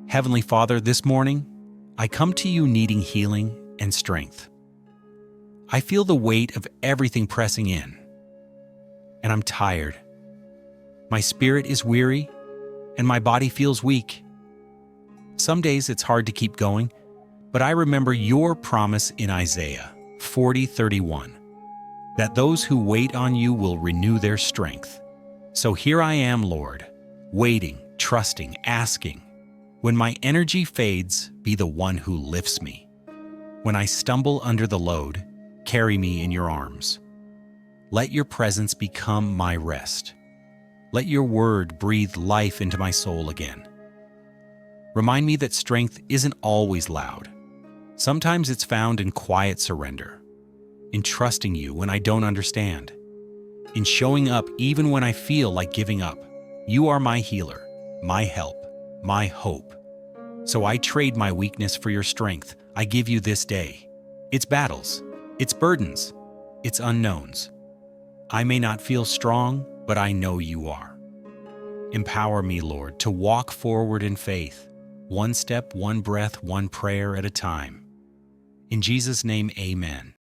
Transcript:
Heavenly Father, this morning, I come to you needing healing and strength. I feel the weight of everything pressing in, and I'm tired. My spirit is weary, and my body feels weak. Some days it's hard to keep going, but I remember your promise in Isaiah 40:31, that those who wait on you will renew their strength. So here I am, Lord, waiting, trusting, asking. When my energy fades, be the one who lifts me. When I stumble under the load, carry me in your arms. Let your presence become my rest. Let your word breathe life into my soul again. Remind me that strength isn't always loud. Sometimes it's found in quiet surrender, in trusting you when I don't understand, in showing up even when I feel like giving up. You are my healer, my help, my hope. So I trade my weakness for your strength. I give you this day. Its battles, its burdens, its unknowns. I may not feel strong, but I know you are. Empower me, Lord, to walk forward in faith, one step, one breath, one prayer at a time. In Jesus' name, amen.